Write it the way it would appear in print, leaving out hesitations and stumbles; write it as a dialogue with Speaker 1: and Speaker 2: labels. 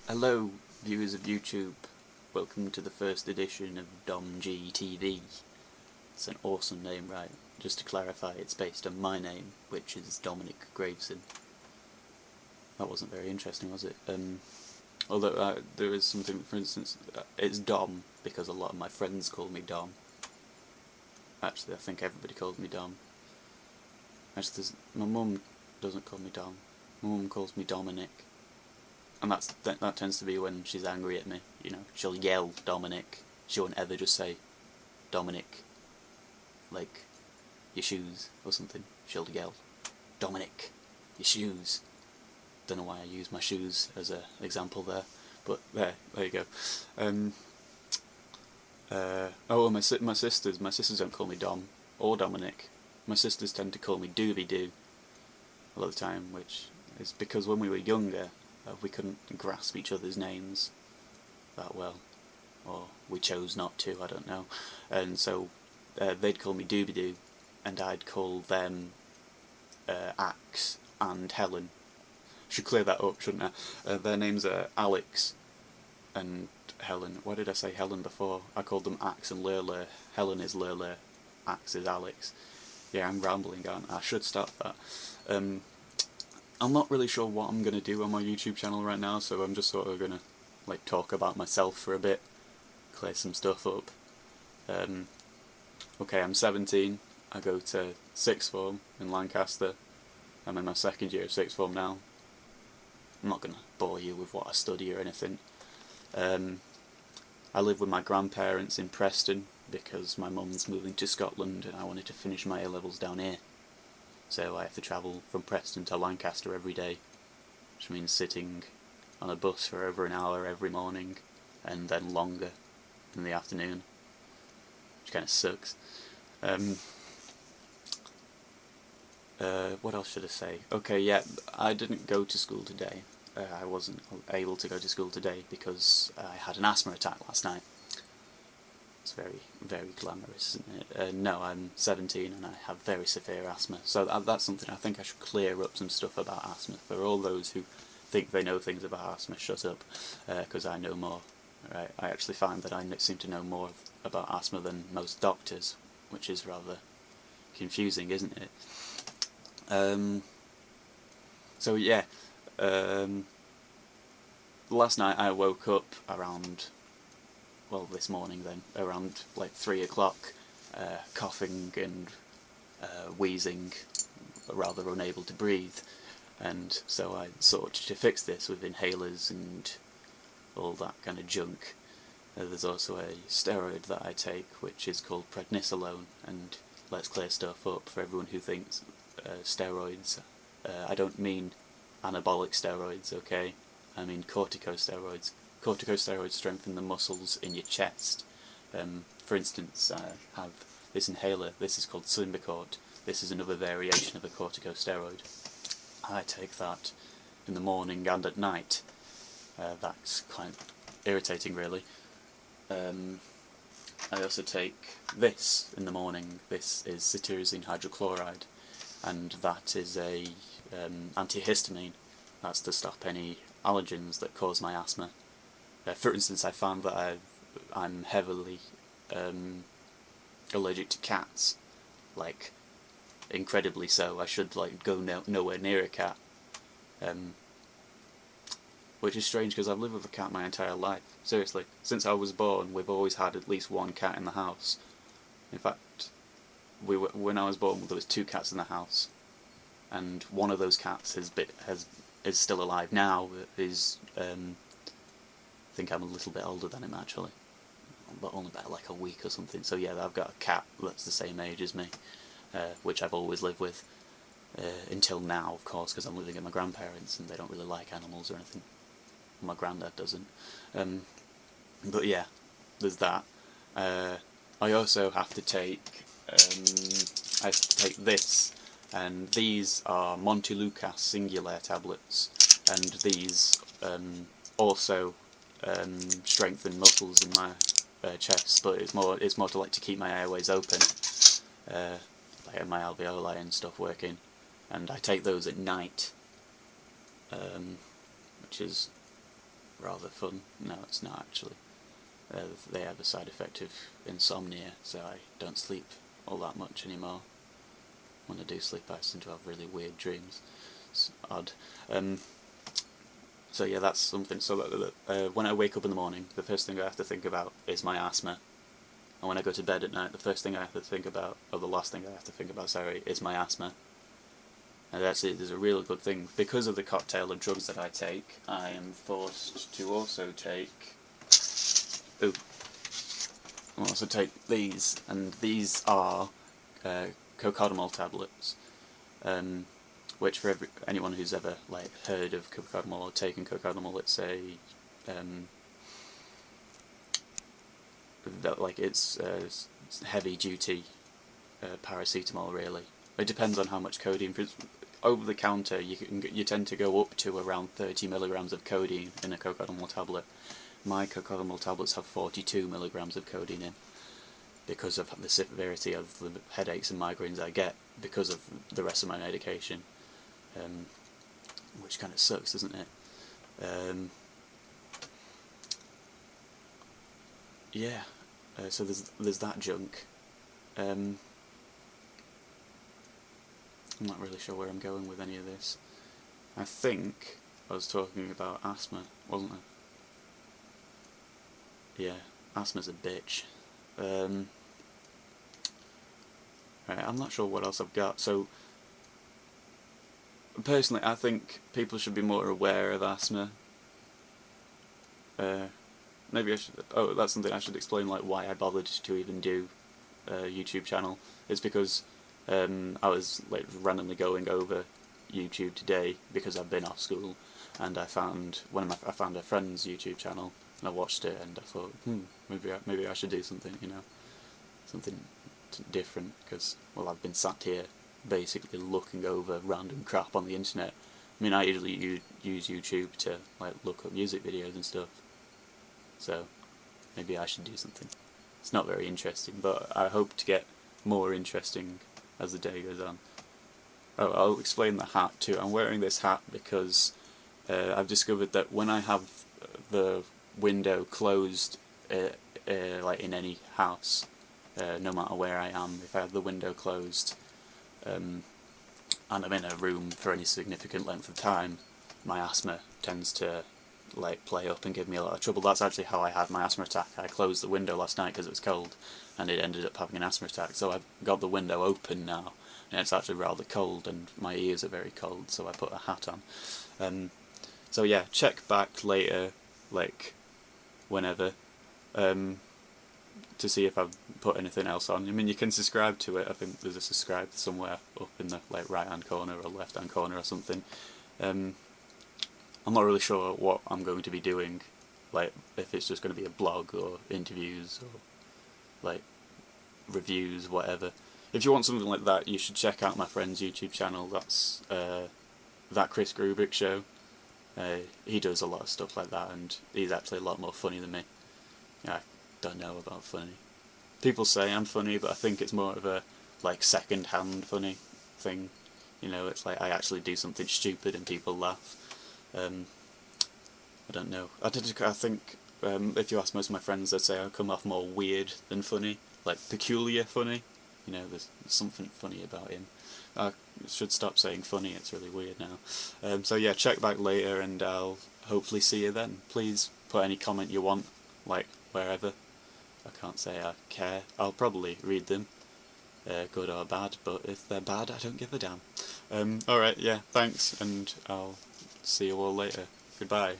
Speaker 1: Hello, viewers of YouTube. Welcome to the first edition of DomGTV. It's an awesome name, right? Just to clarify, it's based on my name, which is Dominic Graveson. That wasn't very interesting, was it? Although there is something, for instance, it's Dom, because a lot of my friends call me Dom. Actually, I think everybody calls me Dom. Actually, my mum doesn't call me Dom. My mum calls me Dominic. And that tends to be when she's angry at me. You know, she'll yell Dominic. She won't ever just say Dominic, like your shoes or something. She'll yell Dominic, your shoes. Don't know why I use my shoes as an example there, but there you go. My sisters don't call me Dom or Dominic. My sisters tend to call me Doobie Doo a lot of the time, which is because when we were younger, we couldn't grasp each other's names that well, or we chose not to, I don't know, and so they'd call me Doobie Doo, and I'd call them Axe and Helen. Should clear that up, shouldn't I? Their names are Alex and Helen. Why did I say Helen before? I called them Axe and Lurler. Helen is Lurler, Axe is Alex. Yeah, I'm rambling, aren't I? I should stop that. I'm not really sure what I'm going to do on my YouTube channel right now, so I'm just sort of going to like talk about myself for a bit, clear some stuff up. Okay, I'm 17, I go to sixth form in Lancaster. I'm in my second year of sixth form now. I'm not going to bore you with what I study or anything. I live with my grandparents in Preston because my mum's moving to Scotland and I wanted to finish my A-levels down here. So I have to travel from Preston to Lancaster every day, which means sitting on a bus for over an hour every morning and then longer in the afternoon, which kind of sucks. What else should I say? Okay, yeah, I didn't go to school today. I wasn't able to go to school today because I had an asthma attack last night. It's very, very glamorous, isn't it? No, I'm 17 and I have very severe asthma, so that's something I think I should clear up some stuff about asthma. For all those who think they know things about asthma, shut up, because I know more. Right? I actually find that I seem to know more about asthma than most doctors, which is rather confusing, isn't it? So yeah, last night I woke up around, well, this morning then, around like 3 o'clock, coughing and wheezing, rather unable to breathe, and so I sought to fix this with inhalers and all that kind of junk. There's also a steroid that I take which is called prednisolone, and let's clear stuff up for everyone who thinks steroids. I don't mean anabolic steroids, okay? I mean corticosteroids. Corticosteroids strengthen the muscles in your chest. For instance, I have this inhaler. This is called Symbicort. This is another variation of a corticosteroid. I take that in the morning and at night. That's quite irritating, really. I also take this in the morning. This is cetirizine hydrochloride, and that is a antihistamine. That's to stop any allergens that cause my asthma. For instance, I found that I'm heavily allergic to cats, like incredibly so. I should like go nowhere near a cat, which is strange because I've lived with a cat my entire life. Seriously, since I was born, we've always had at least one cat in the house. In fact, when I was born, there was 2 cats in the house, and one of those cats is still alive now. I think I'm a little bit older than him actually, but only about like a week or something. So yeah, I've got a cat that's the same age as me, which I've always lived with until now, of course, because I'm living at my grandparents and they don't really like animals or anything. My granddad doesn't. But yeah, there's that. I also have to take this, and these are Montelukast Singulair tablets, and these also strengthen muscles in my chest, but it's more to like to keep my airways open, like my alveoli and stuff working, and I take those at night, which is rather fun. No, it's not actually. They have a side effect of insomnia, so I don't sleep all that much anymore. When I do sleep, I seem to have really weird dreams. It's odd. So yeah, that's something. So when I wake up in the morning, the first thing I have to think about is my asthma. And when I go to bed at night, the first thing I have to think about, or the last thing I have to think about, sorry, is my asthma. And that's it. There's a real good thing. Because of the cocktail of drugs that I take, I am forced to also take... Ooh. I also take these, and these are cocodamol tablets, which for anyone who's ever heard of cocodamol or taken cocodamol, it's a it's heavy duty paracetamol really. It depends on how much codeine. Over the counter, you tend to go up to around 30 milligrams of codeine in a cocodamol tablet. My cocodamol tablets have 42 milligrams of codeine in, because of the severity of the headaches and migraines I get because of the rest of my medication, which kind of sucks, doesn't it? Yeah. So there's that junk. I'm not really sure where I'm going with any of this. I think I was talking about asthma, wasn't I? Yeah, asthma's a bitch. Right, I'm not sure what else I've got. So, personally, I think people should be more aware of asthma. Maybe I should... Oh, that's something I should explain, like why I bothered to even do a YouTube channel. It's because I was randomly going over YouTube today because I've been off school, and I found I found a friend's YouTube channel, and I watched it, and I thought, maybe I should do something, something different, because I've been sat here basically looking over random crap on the internet. I mean, I usually use YouTube to look up music videos and stuff, so maybe I should do something. It's not very interesting, but I hope to get more interesting as the day goes on. Oh, I'll explain the hat too. I'm wearing this hat because I've discovered that when I have the window closed, in any house, no matter where I am, if I have the window closed, and I'm in a room for any significant length of time, my asthma tends to play up and give me a lot of trouble. That's actually how I had my asthma attack. I closed the window last night because it was cold, and it ended up having an asthma attack. So I've got the window open now, and it's actually rather cold, and my ears are very cold, so I put a hat on. So yeah, check back later, whenever, to see if I've put anything else on. I mean, you can subscribe to it. I think there's a subscribe somewhere up in the right hand corner or left hand corner or something. I'm not really sure what I'm going to be doing, if it's just going to be a blog or interviews or reviews, whatever. If you want something like that, you should check out my friend's YouTube channel. That's That Chris Grubrick Show. He does a lot of stuff like that, and he's actually a lot more funny than me. I don't know about funny. People say I'm funny, but I think it's more of a second-hand funny thing. It's I actually do something stupid and people laugh. I don't know. I think if you ask most of my friends, they'd say I come off more weird than funny, peculiar funny. There's something funny about him. I should stop saying funny. It's really weird now. So yeah, check back later, and I'll hopefully see you then. Please put any comment you want, wherever. I can't say I care. I'll probably read them, good or bad, but if they're bad, I don't give a damn. Alright, yeah, thanks, and I'll see you all later. Goodbye.